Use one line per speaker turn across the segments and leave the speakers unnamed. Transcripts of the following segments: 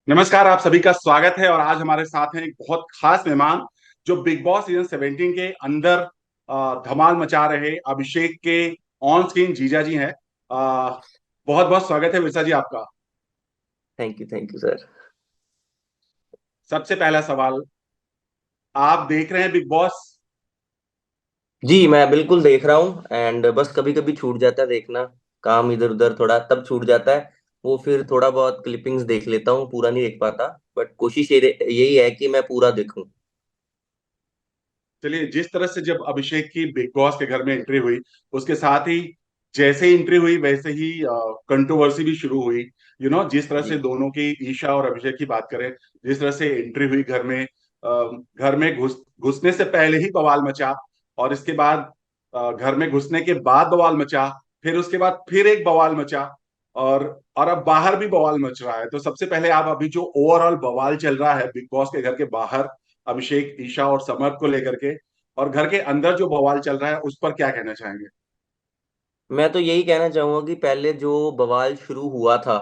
नमस्कार, आप सभी का स्वागत है। और आज हमारे साथ हैं एक बहुत खास मेहमान जो बिग बॉस सीजन 17 के अंदर धमाल मचा रहे अभिषेक के ऑन स्क्रीन जीजा जी हैं। बहुत बहुत स्वागत है विरसा जी आपका।
Thank you sir.
सबसे पहला सवाल, आप देख रहे हैं बिग बॉस?
जी मैं बिल्कुल देख रहा हूँ एंड बस कभी कभी छूट जाता है देखना। काम इधर उधर थोड़ा तब छूट जाता है। वो फिर थोड़ा बहुत क्लिपिंग्स देख लेता हूँ, पूरा नहीं देख पाता। बट कोशिश यही है कि मैं पूरा देखूं।
चलिए, जिस तरह से जब अभिषेक की बिग बॉस के घर में एंट्री हुई, उसके साथ ही जैसे ही एंट्री हुई वैसे ही कंट्रोवर्सी भी शुरू हुई। जिस तरह से
जी
दोनों की, ईशा और अभिषेक की बात करें, जिस तरह से एंट्री हुई घर में, घर में घुसने से पहले ही बवाल मचा, और इसके बाद घर में घुसने के बाद बवाल मचा, फिर उसके बाद फिर एक बवाल मचा, और और अब बाहर भी बवाल मच रहा है। तो सबसे पहले आप अभी जो ओवरऑल बवाल चल रहा है बिग बॉस के घर के बाहर, अभिषेक, ईशा और समर्थ को लेकर के, और घर के अंदर जो बवाल चल रहा है, उस पर क्या कहना चाहेंगे?
मैं तो यही कहना चाहूंगा कि पहले जो बवाल शुरू हुआ था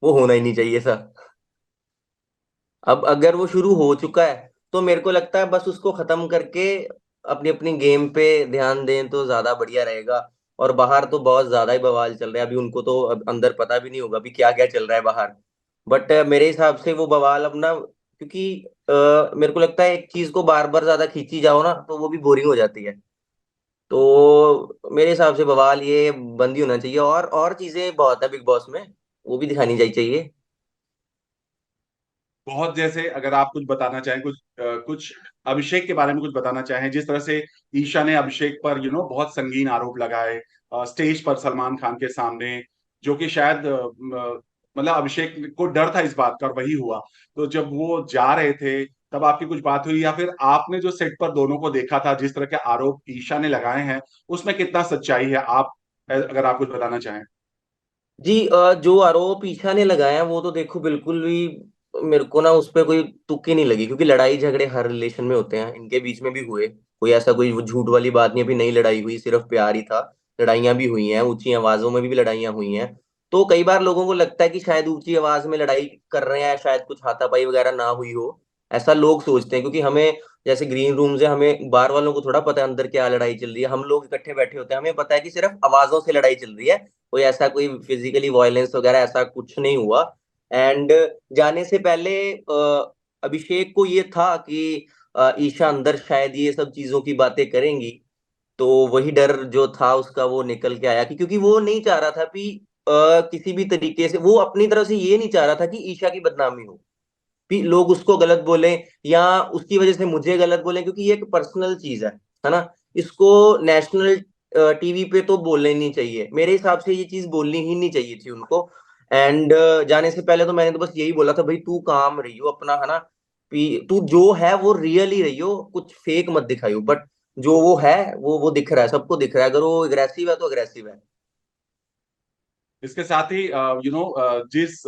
वो होना ही नहीं चाहिए था। अब अगर वो शुरू हो चुका है तो मेरे को लगता है बस उसको खत्म करके अपनी अपनी गेम पे ध्यान दें तो ज्यादा बढ़िया रहेगा। और बाहर तो बहुत ज्यादा ही बवाल चल रहा है, अभी उनको तो अब अंदर पता भी नहीं होगा भी क्या क्या चल रहा है बाहर। बट मेरे हिसाब से वो बवाल अपना, क्योंकि मेरे को लगता है एक चीज को बार बार ज्यादा खींची जाओ ना तो वो भी बोरिंग हो जाती है। तो मेरे हिसाब से बवाल ये बंद ही होना चाहिए। और चीजें बहुत है बिग बॉस में, वो भी दिखानी चाहिए।
बहुत, जैसे अगर आप कुछ बताना चाहें, कुछ अभिषेक के बारे में कुछ बताना चाहें, जिस तरह से ईशा ने अभिषेक पर बहुत संगीन आरोप लगाए स्टेज पर सलमान खान के सामने, जो कि शायद मतलब अभिषेक को डर था इस बात का, और वही हुआ। तो जब वो जा रहे थे, तब आपकी कुछ बात हुई, या फिर आपने जो सेट पर दोनों को देखा था, जिस तरह के आरोप ईशा ने लगाए हैं, उसमें कितना सच्चाई है? आप अगर आप कुछ बताना चाहें।
जी जो आरोप ईशा ने लगाया है, वो तो देखो बिल्कुल भी मेरे को ना उस पर कोई तुक्की नहीं लगी, क्योंकि लड़ाई झगड़े हर रिलेशन में होते हैं, इनके बीच में भी हुए। कोई ऐसा कोई झूठ वाली बात नहीं, अभी नई लड़ाई हुई, सिर्फ प्यार ही था। लड़ाइयां भी हुई हैं, ऊंची आवाजों में भी लड़ाइयां हुई हैं। तो कई बार लोगों को लगता है कि शायद ऊंची आवाज में लड़ाई कर रहे हैं, शायद कुछ हाथापाई वगैरह ना हुई हो। ऐसा लोग सोचते हैं, क्योंकि हमें जैसे ग्रीन रूम से हमें बाहर वालों को थोड़ा पता है अंदर क्या लड़ाई चल रही है। हम लोग इकट्ठे बैठे होते हैं, हमें पता है कि सिर्फ आवाजों से लड़ाई चल रही है। कोई ऐसा कोई फिजिकली वायलेंस वगैरह ऐसा कुछ नहीं हुआ। एंड जाने से पहले अभिषेक को ये था कि ईशा अंदर शायद ये सब चीजों की बातें करेंगी। तो वही डर जो था उसका वो निकल के आया, कि क्योंकि वो नहीं चाह रहा था कि किसी भी तरीके से, वो अपनी तरफ से ये नहीं चाह रहा था कि ईशा की बदनामी हो, कि लोग उसको गलत बोले या उसकी वजह से मुझे गलत बोले, क्योंकि ये एक पर्सनल चीज है ना। इसको नेशनल टीवी पे तो बोलना ही नहीं चाहिए, मेरे हिसाब से ये चीज बोलनी ही नहीं चाहिए थी उनको। एंड जाने से पहले तो मैंने तो बस यही बोला था, भाई तू काम रही हो अपना, है ना। तू जो है वो रियल ही रही हो, कुछ फेक मत दिखाई हो। बट जो वो है वो दिख रहा है, सबको दिख रहा है। अगर वो अग्रेसिव है तो अग्रेसिव है।
इसके साथ ही जिस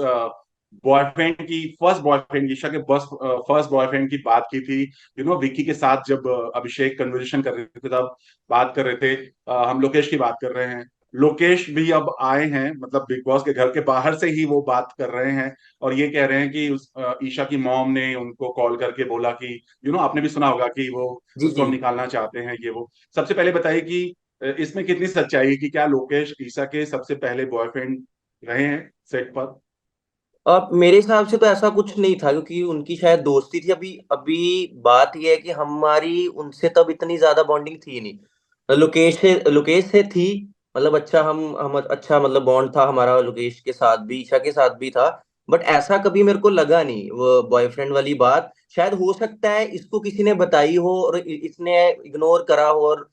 बॉयफ्रेंड की, फर्स्ट बॉयफ्रेंड, ईशा के बस फर्स्ट बॉयफ्रेंड की बात की थी, विक्की के साथ, जब अभिषेक कन्वर्सेशन कर रहे थे, तब बात कर रहे थे। हम लोकेश की बात कर रहे हैं। लोकेश भी अब आए हैं, मतलब बिग बॉस के घर के बाहर से ही वो बात कर रहे हैं, और ये कह रहे हैं कि ईशा की मॉम ने उनको कॉल करके बोला कि आपने भी सुना होगा कि वो
जी
उसको
जी।
हम निकालना चाहते हैं, ये वो। सबसे पहले बताइए कि इसमें कितनी सच्चाई है, कि क्या लोकेश ईशा के सबसे पहले बॉयफ्रेंड रहे हैं सेट पर?
अब मेरे हिसाब से तो ऐसा कुछ नहीं था, क्योंकि उनकी शायद दोस्ती थी। अभी अभी बात यह है कि हमारी उनसे तब इतनी ज्यादा बॉन्डिंग थी नहीं। लोकेश से थी। मतलब अच्छा, हम अच्छा मतलब बॉन्ड था हमारा लोकेश के साथ भी, ईशा के साथ भी था। बट ऐसा कभी मेरे को लगा नहीं वो बॉयफ्रेंड वाली बात। शायद हो सकता है इसको किसी ने बताई हो और इसने इग्नोर करा हो, और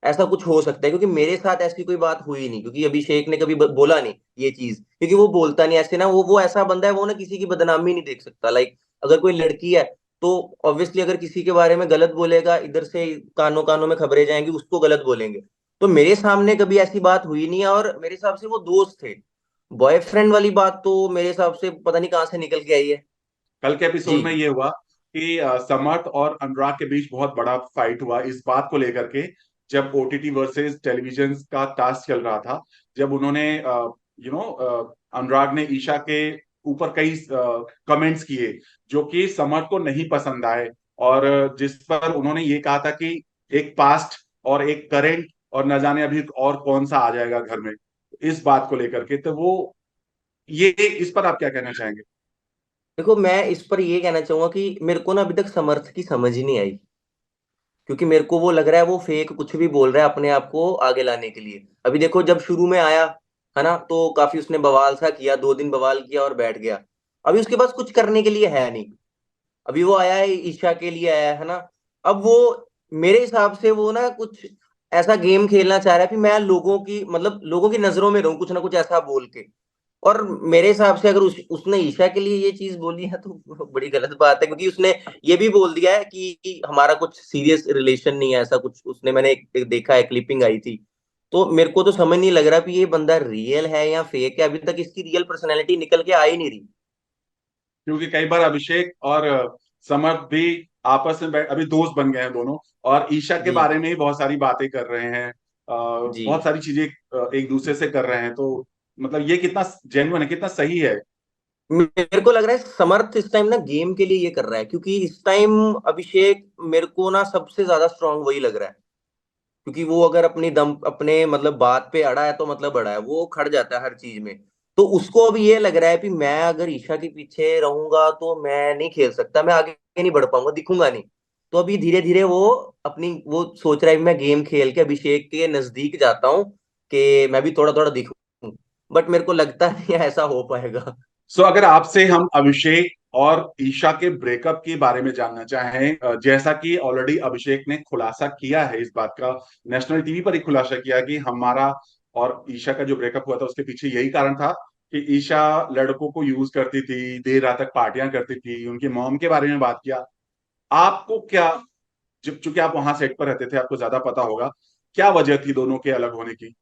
ऐसा कुछ हो सकता है, क्योंकि मेरे साथ ऐसी कोई बात हुई नहीं, क्योंकि अभिषेक ने कभी बोला नहीं ये चीज, क्योंकि वो बोलता नहीं ऐसे ना। वो ऐसा बंदा है, वो ना किसी की बदनामी नहीं देख सकता। लाइक अगर कोई लड़की है तो ऑब्वियसली अगर किसी के बारे में गलत बोलेगा, इधर से कानों कानों में खबरें जाएंगी, उसको गलत बोलेंगे। तो मेरे सामने कभी ऐसी बात हुई नहीं है, और मेरे हिसाब से वो दोस्त थे। बॉयफ्रेंड वाली बात तो मेरे हिसाब से पता नहीं कहाँ से निकल के आई है।
कल के
जी
एपिसोड में ये हुआ कि समर्थ और अनुराग के बीच बहुत बड़ा फाइट हुआ इस बात को लेकर के, जब ओटीटी वर्सेस टेलीविजन का टास्क चल रहा था। जब उन्होंने अनुराग ने ईशा के ऊपर कई कमेंट्स किए जो कि समर को नहीं पसंद आए, और जिस पर उन्होंने ये कहा था कि एक पास्ट और एक करेंट और न जाने अभी और कौन सा आ जाएगा घर में, इस बात को लेकर के। तो वो ये इस पर आप क्या कहना चाहेंगे?
देखो, मैं इस पर ये कहना चाहूंगा कि मेरे को ना अभी तक समर्थ की समझ ही नहीं आई, क्योंकि मेरे को वो लग रहा है वो फेक कुछ भी बोल रहा है अपने आप को आगे लाने के लिए। अभी देखो, जब शुरू में आया है ना, तो काफी उसने बवाल सा किया, 2 दिन बवाल किया और बैठ गया। अभी उसके पास कुछ करने के लिए है नहीं। अभी वो आया है ईशा के लिए आया है ना। अब वो, मेरे हिसाब से वो ना कुछ ऐसा गेम खेलना चाह रहा है कि मैं लोगों की, मतलब लोगों की नजरों में रहूं, कुछ ना कुछ ऐसा बोल के। और मेरे हिसाब से अगर उसने ईशा के लिए ये चीज बोली है तो बड़ी गलत बात है, क्योंकि उसने ये भी बोल दिया है कि हमारा कुछ सीरियस रिलेशन नहीं है, ऐसा कुछ उसने, मैंने एक देखा है, क्लिपिंग आई थी। तो मेरे को तो समझ नहीं लग रहा कि ये बंदा रियल है या फेक है। अभी तक इसकी रियल पर्सनैलिटी निकल के आ ही नहीं रही।
क्योंकि कई बार अभिषेक और समर्थ भी आपस में अभी दोस्त बन गए हैं दोनों, और ईशा के
जी
बारे में ही बहुत सारी बातें कर रहे हैं,
जी।
बहुत सारी चीजें एक दूसरे से कर रहे हैं। तो मतलब ये कितना जेन्युइन है, कितना सही है?
मेरे को लग रहा है समर्थ इस टाइम ना गेम के लिए ये कर रहा है, क्योंकि इस टाइम अभिषेक मेरे को ना सबसे ज्यादा स्ट्रांग वही लग रहा है। क्योंकि वो अगर अपनी दम, अपने मतलब बात पे अड़ा है तो मतलब अड़ा है, वो खड़ जाता है हर चीज में। तो उसको अभी ये लग रहा है कि मैं अगर ईशा के पीछे रहूंगा तो मैं नहीं खेल सकता, मैं आगे नहीं बढ़ पाऊंगा, दिखूंगा नहीं। तो अभी धीरे धीरे वो अपनी वो सोच रहा है कि मैं गेम खेल के अभिषेक के नजदीक जाता हूँ, कि मैं भी थोड़ा थोड़ा दिखूं। बट मेरे को लगता नहीं है ऐसा हो पाएगा।
सो अगर आपसे हम अभिषेक और ईशा के ब्रेकअप के बारे में जानना चाहें, जैसा कि ऑलरेडी अभिषेक ने खुलासा किया है इस बात का, नेशनल टीवी पर ही खुलासा किया कि हमारा और ईशा का जो ब्रेकअप हुआ था उसके पीछे यही कारण था कि ईशा लड़कों को यूज करती थी, देर रात तक पार्टियां करती थी, उनकी मॉम के बारे में बात किया। आपको क्या, जब चूंकि आप वहां सेट पर रहते थे आपको ज्यादा पता होगा, क्या वजह थी दोनों के अलग होने की?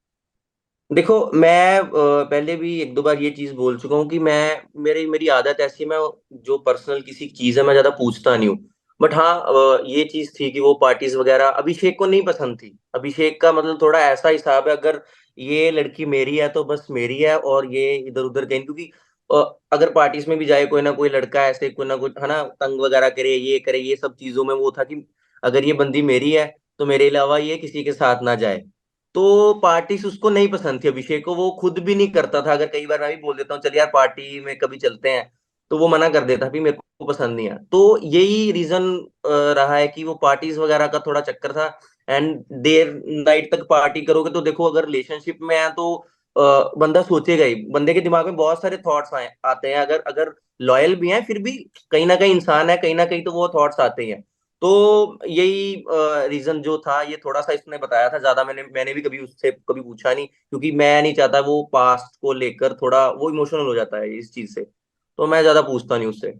देखो, मैं पहले भी 1-2 बार ये चीज बोल चुका हूँ कि मैं, मेरी मेरी आदत ऐसी है, मैं जो पर्सनल किसी चीज है मैं ज्यादा पूछता नहीं हूँ। बट हाँ, ये चीज थी कि वो पार्टीज वगैरह अभिषेक को नहीं पसंद थी। अभिषेक का मतलब थोड़ा ऐसा हिसाब है, अगर ये लड़की मेरी है तो बस मेरी है, और ये इधर उधर कहीं, क्योंकि अगर पार्टीज में भी जाए कोई ना कोई लड़का ऐसे कोई ना कुछ है ना, तंग वगैरह करे, ये सब चीजों में वो था कि अगर ये बंदी मेरी है तो मेरे अलावा ये किसी के साथ ना जाए। तो पार्टीज उसको नहीं पसंद थी अभिषेक को, वो खुद भी नहीं करता था। अगर कई बार मैं भी बोल देता हूँ चल यार पार्टी में कभी चलते हैं, तो वो मना कर देता भी, मेरे को पसंद नहीं है। तो यही रीजन रहा है कि वो पार्टीज वगैरह का थोड़ा चक्कर था। एंड देर नाइट तक पार्टी करोगे तो देखो, अगर रिलेशनशिप में है तो बंदा सोचेगा ही, बंदे के दिमाग में बहुत सारे थॉट्स आए आते हैं। अगर अगर लॉयल भी हैं फिर भी कहीं ना कहीं इंसान है, कहीं ना कहीं तो वो थॉट्स आते ही हैं। तो यही रीजन जो था, ये थोड़ा सा इसने बताया था ज्यादा, मैंने मैंने भी कभी उससे कभी पूछा नहीं, क्योंकि मैं नहीं चाहता वो पास्ट को लेकर थोड़ा वो इमोशनल हो जाता है इस चीज से। तो मैं ज्यादा पूछता नहीं उससे।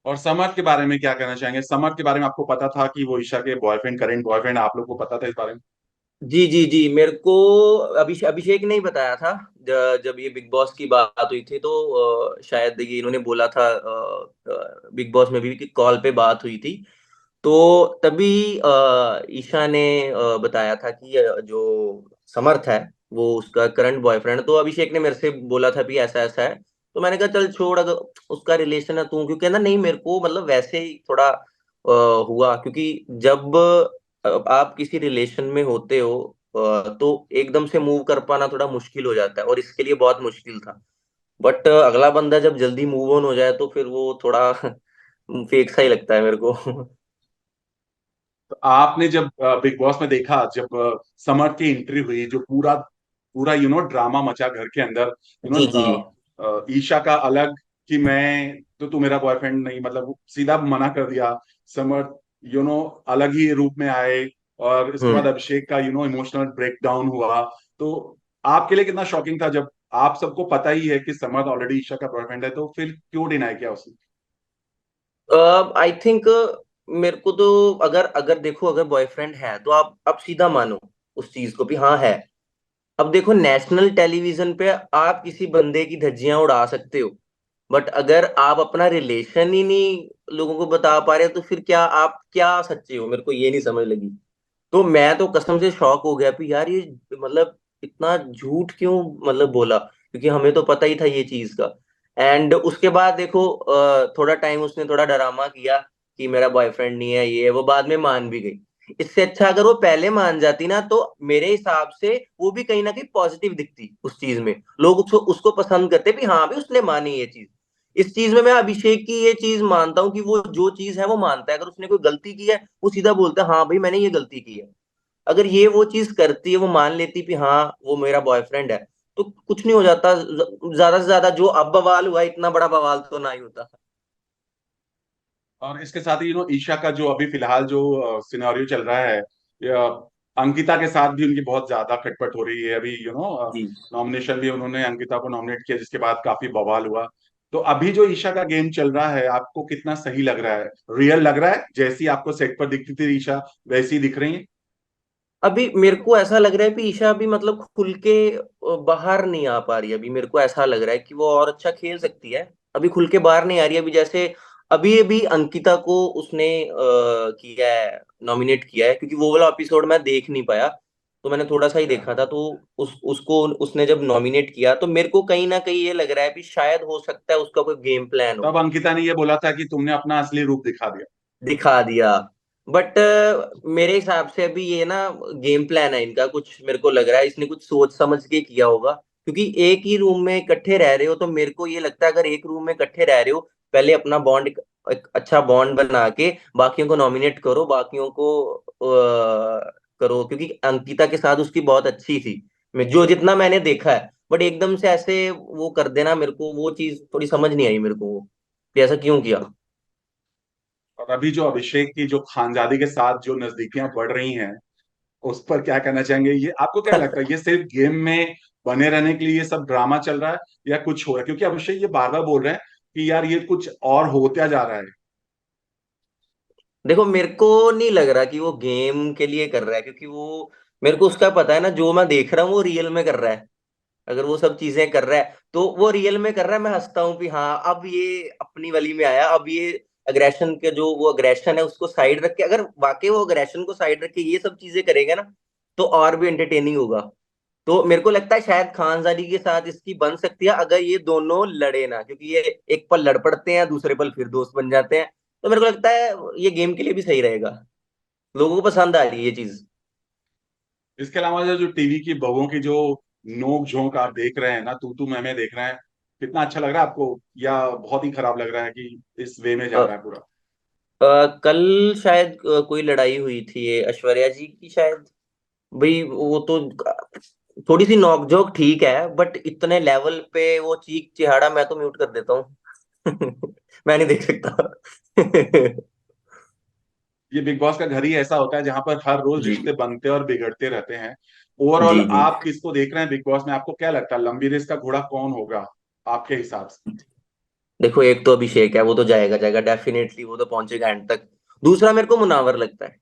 और समर के बारे में क्या कहना चाहेंगे? समर के बारे में आपको पता था कि वो ईशा के बॉयफ्रेंड, करेंट बॉयफ्रेंड, आप लोग को पता था इस बारे में?
जी जी जी, मेरे को अभिषेक ने ही बताया था। जब ये बिग बॉस की बात हुई थी तो शायद ये इन्होंने बोला था, बिग बॉस में भी कि कॉल पे बात हुई थी। तो तभी ईशा ने बताया था कि जो समर्थ है वो उसका करंट बॉयफ्रेंड। तो अभिषेक ने मेरे से बोला था भी ऐसा ऐसा है। तो मैंने कहा चल छोड़, अगर उसका रिलेशन है तू क्यों कहना, नहीं मेरे को मतलब वैसे ही थोड़ा हुआ, क्योंकि जब आप किसी रिलेशन में होते हो तो एकदम से मूव कर पाना थोड़ा मुश्किल हो जाता है, और इसके लिए बहुत मुश्किल था। बट अगला बंदा जब जल्दी मूव ऑन हो जाए तो फिर वो थोड़ा फेक सा ही लगता है मेरे को।
तो आपने जब बिग बॉस में देखा, जब समर की एंट्री हुई, जो पूरा पूरा ड्रामा मचा घर के अंदर,
जी जी
ईशा का अलग कि मैं तो तू मेरा बॉयफ्रेंड नहीं, मतलब वो सीधा मना कर दिया। समर अलग ही रूप में आए, और इसके बाद
हम्म।
अभिषेक का इमोशनल ब्रेकडाउन हुआ। तो आपके लिए कितना शॉकिंग था जब आप सबको पता ही है कि समर ऑलरेडी ईशा का बॉयफ्रेंड है, तो फिर क्यों डिनाई किया उसने?
आई थिंक मेरे को तो, अगर अगर देखो, अगर बॉयफ्रेंड है तो आप सीधा मानो उस चीज को भी, हाँ है। अब देखो, नेशनल टेलीविजन पे आप किसी बंदे की धज्जियां उड़ा सकते हो, बट अगर आप अपना रिलेशन ही नहीं लोगों को बता पा रहे तो फिर क्या आप क्या सच्चे हो, मेरे को ये नहीं समझ लगी। तो मैं तो कसम से शॉक हो गया कि यार ये मतलब इतना झूठ क्यों मतलब बोला। क्योंकि हमें तो पता ही था ये चीज का। एंड उसके बाद देखो थोड़ा टाइम उसने थोड़ा ड्रामा किया कि मेरा बॉयफ्रेंड नहीं है, ये है, वो बाद में मान भी गई। इससे अच्छा अगर वो पहले मान जाती ना, तो मेरे हिसाब से वो भी कहीं ना कहीं पॉजिटिव दिखती उस चीज में, लोग उसको उसको पसंद करते भी, हाँ भी उसने मानी ये चीज। इस चीज में मैं अभिषेक की ये चीज मानता हूँ कि वो जो चीज है वो मानता है, अगर उसने कोई गलती की है वो सीधा बोलता है हाँ भाई मैंने ये गलती की है। अगर ये वो चीज करती है, वो मान लेती कि हाँ वो मेरा बॉयफ्रेंड है, तो कुछ नहीं हो जाता। ज्यादा से ज्यादा जो अब बवाल हुआ, इतना बड़ा बवाल तो ना ही होता।
और इसके साथ ही ईशा का जो अभी फिलहाल जो सिनेरियो चल रहा है, या अंकिता के साथ भी उनकी बहुत ज्यादा खटपट हो रही है अभी।
जी।
नॉमिनेशन भी उन्होंने अंकिता को नॉमिनेट किया, जिसके बाद काफी बवाल हुआ। तो अभी जो ईशा का गेम चल रहा है, आपको कितना सही लग रहा है? रियल लग रहा है? जैसी आपको सेट पर दिखती थी ईशा, वैसी दिख रही है?
अभी मेरे को ऐसा लग रहा है कि ईशा अभी मतलब खुल के बाहर नहीं आ पा रही है। अभी मेरे को ऐसा लग रहा है कि वो और अच्छा खेल सकती है, अभी खुल के बाहर नहीं आ रही है। अभी जैसे अभी अभी अंकिता को उसने किया है, नॉमिनेट किया है, क्योंकि वो वाला एपिसोड मैं देख नहीं पाया, तो मैंने थोड़ा सा ही
अच्छा।
देखा था। तो उसको उसने जब नॉमिनेट किया, तो मेरे को कहीं ना कहीं ये लग रहा है कि शायद हो सकता है उसका कोई गेम प्लान हो।
तब अंकिता ने ये बोला था कि तुमने अपना असली रूप दिखा दिया।
दिखा दिया। बट मेरे हिसाब से अभी ये ना गेम प्लान है इनका कुछ, मेरे को लग रहा है इसने कुछ सोच समझ के किया होगा। क्योंकि एक ही रूम में इकट्ठे रह रहे हो, तो मेरे को ये लगता है अगर एक रूम में इकट्ठे रह रहे हो, पहले अपना बॉन्ड एक अच्छा बॉन्ड बना के बाकियों को नॉमिनेट करो, बाकियों को करो। क्योंकि अंकिता के साथ उसकी बहुत अच्छी थी, मैं जो जितना मैंने देखा है। बट एकदम से ऐसे वो कर देना, मेरे को वो चीज थोड़ी समझ नहीं आई मेरे को वो, कि ऐसा क्यों किया।
और अभी जो अभिषेक की जो खानजादी के साथ जो नजदीकियां बढ़ रही हैं, उस पर क्या कहना चाहेंगे? ये आपको क्या लगता है, ये सिर्फ गेम में बने रहने के लिए ये सब ड्रामा चल रहा है, या कुछ हो रहा है? क्योंकि अभिषेक ये बार बार बोल रहे हैं कि यार ये कुछ और होता जा रहा है।
देखो मेरे को नहीं लग रहा कि वो गेम के लिए कर रहा है, क्योंकि वो, मेरे को उसका पता है ना, जो मैं देख रहा हूँ वो रियल में कर रहा है। अगर वो सब चीजें कर रहा है तो वो रियल में कर रहा है। मैं हंसता हूँ कि हाँ अब ये अपनी वाली में आया। अब ये अग्रेशन के जो वो अग्रेशन है उसको साइड रख के, अगर वाकई वो अग्रेशन को साइड रख के ये सब चीजें करेगा ना, तो और भी एंटरटेनिंग होगा। तो मेरे को लगता है शायद खानजादी के साथ इसकी बन सकती है, अगर ये दोनों लड़े ना, क्योंकि ये एक पल लड़ पड़ते हैं, दूसरे पल फिर दोस्त बन जाते हैं। तो मेरे को लगता है ये गेम के लिए भी सही रहेगा, लोगों को पसंद आ रही है ये चीज।
इसके अलावा जो टीवी की बहुओं की जो नोक झोंक आप देख रहे हैं ना, तू मैं देख रहे हैं, कितना अच्छा लग रहा है आपको, या बहुत ही खराब लग रहा है कि इस वे में जा
अ,
रहा है पूरा?
कल शायद कोई लड़ाई हुई थी, ये ऐश्वर्या जी की शायद। भाई वो तो थोड़ी सी नोकझोंक ठीक है, बट इतने लेवल पे वो चीख चिहाड़ा, मैं तो म्यूट कर देता हूँ। मैं नहीं देख सकता।
ये बिग बॉस का घर ही ऐसा होता है जहां पर हर रोज
जी
रिश्ते बनते और बिगड़ते रहते हैं।
जी
ओवरऑल
जी।
आप किसको देख रहे हैं बिग बॉस में? आपको क्या लगता है लंबी रेस का घोड़ा कौन होगा आपके हिसाब से?
देखो एक तो अभिषेक है, वो तो जाएगा जाएगा डेफिनेटली, वो तो पहुंचेगा एंड तक। दूसरा मेरे को मुनावर लगता है।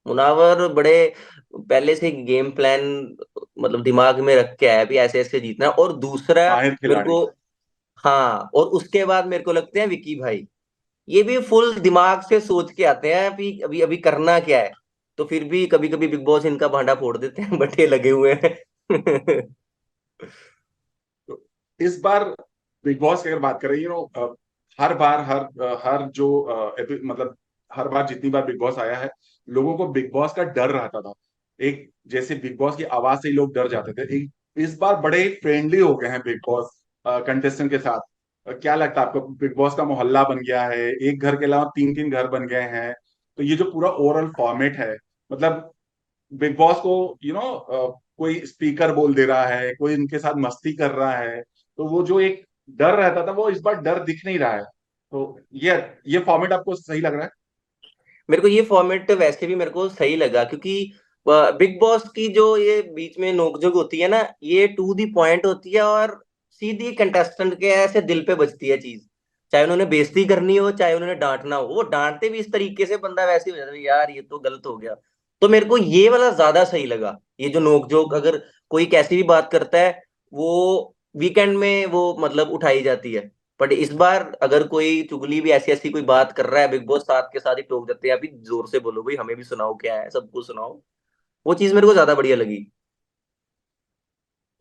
मुनावर बड़े पहले से गेम प्लान मतलब दिमाग में रख के आया भी ऐसे ऐसे जीतना है। और दूसरा
माहिर
मेरे
खिलाड़ी।
को, हाँ, और उसके बाद मेरे को लगते हैं विकी भाई। ये भी फुल दिमाग से सोच के आते हैं अभी अभी अभी करना क्या है। तो फिर भी कभी कभी बिग बॉस इनका भांडा फोड़ देते हैं, बटे लगे हुए हैं।
तो इस बार बिग बॉस की अगर बात करें, हर बार हर जो मतलब हर बार जितनी बार बिग बॉस आया है, लोगों को बिग बॉस का डर रहता था। एक जैसे बिग बॉस की आवाज से ही लोग डर जाते थे। इस बार बड़े फ्रेंडली हो गए हैं बिग बॉस कंटेस्टेंट के साथ। क्या लगता है आपको? बिग बॉस का मोहल्ला बन गया है, एक घर के अलावा तीन तीन घर बन गए हैं। तो ये जो पूरा ओवरऑल फॉर्मेट है, मतलब बिग बॉस को कोई स्पीकर बोल दे रहा है, कोई इनके साथ मस्ती कर रहा है, तो वो जो एक डर रहता था, वो इस बार डर दिख नहीं रहा है। तो ये फॉर्मेट आपको सही लग रहा है?
मेरे को ये फॉर्मेट वैसे भी मेरे को सही लगा, क्योंकि बिग बॉस की जो ये बीच में नोकझोंक होती है ना, ये टू दी पॉइंट होती है, और सीधी कंटेस्टेंट के ऐसे दिल पे बजती है चीज। चाहे उन्होंने बेइज्जती करनी हो, चाहे उन्होंने डांटना हो, वो डांटते भी इस तरीके से बंदा वैसे ही हो जाता है यार ये तो गलत हो गया। तो मेरे को ये वाला ज्यादा सही लगा। ये जो नोकझोंक अगर कोई कैसी भी बात करता है, वो वीकेंड में वो मतलब उठाई जाती है। बट इस बार अगर कोई चुगली भी ऐसी ऐसी कोई बात कर रहा है, बिग बॉस साथ के साथ ही टोक देते हैं, अभी जोर से बोलो भाई, हमें भी सुनाओ क्या है, सबको सुनाओ। वो चीज मेरे को ज्यादा बढ़िया लगी।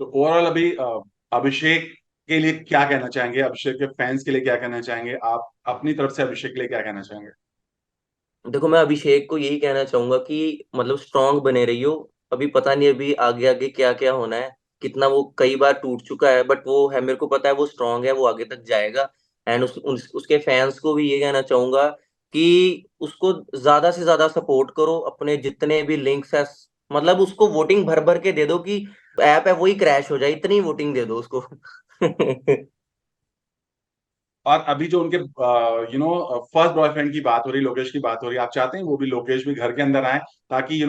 तो ओवरऑल अभी अभिषेक के लिए क्या कहना चाहेंगे, अभिषेक के फैंस के लिए क्या कहना चाहेंगे, आप अपनी तरफ से अभिषेक के लिए क्या कहना चाहेंगे?
देखो मैं अभिषेक को यही कहना चाहूंगा कि मतलब स्ट्रांग बने रहियो। अभी पता नहीं अभी आगे आगे क्या क्या होना है, कितना वो कई बार टूट चुका है, बट वो है, मेरे को पता है वो स्ट्रांग है, वो आगे तक जाएगा। एंड उसके फैंस को भी ये कहना चाहूंगा कि उसको ज्यादा से ज्यादा सपोर्ट करो, अपने जितने भी लिंक्स है, मतलब उसको वोटिंग भर भर के दे दो कि ऐप है वही क्रैश हो जाए, इतनी वोटिंग दे दो उसको।
और अभी जो उनके फर्स्ट बॉयफ्रेंड की बात हो रही, लोकेश की बात हो रही, आप चाहते हैं वो भी, लोकेश भी घर के अंदर आए, ताकि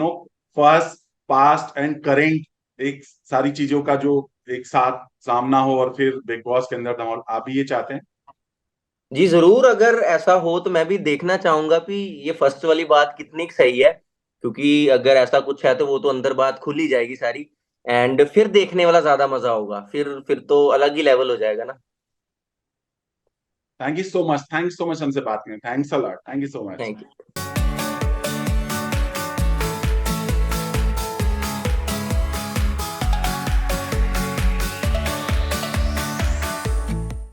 फर्स्ट पास्ट एंड करेंट एक सारी चीजों का जो एक साथ सामना हो और फिर बिग बॉस के अंदर धमाल, आप भी ये चाहते हैं?
जी जरूर, अगर ऐसा हो तो मैं भी देखना चाहूंगा कि ये फर्स्ट वाली बात कितनी सही है, क्योंकि अगर ऐसा कुछ है तो वो तो अंदर बात खुल ही जाएगी सारी। एंड फिर देखने वाला ज्यादा मजा होगा, फिर तो अलग ही लेवल हो जाएगा ना।
Thank you so much, thanks so much हमसे बात करें, thanks a lot, thank you so much.
Thank you.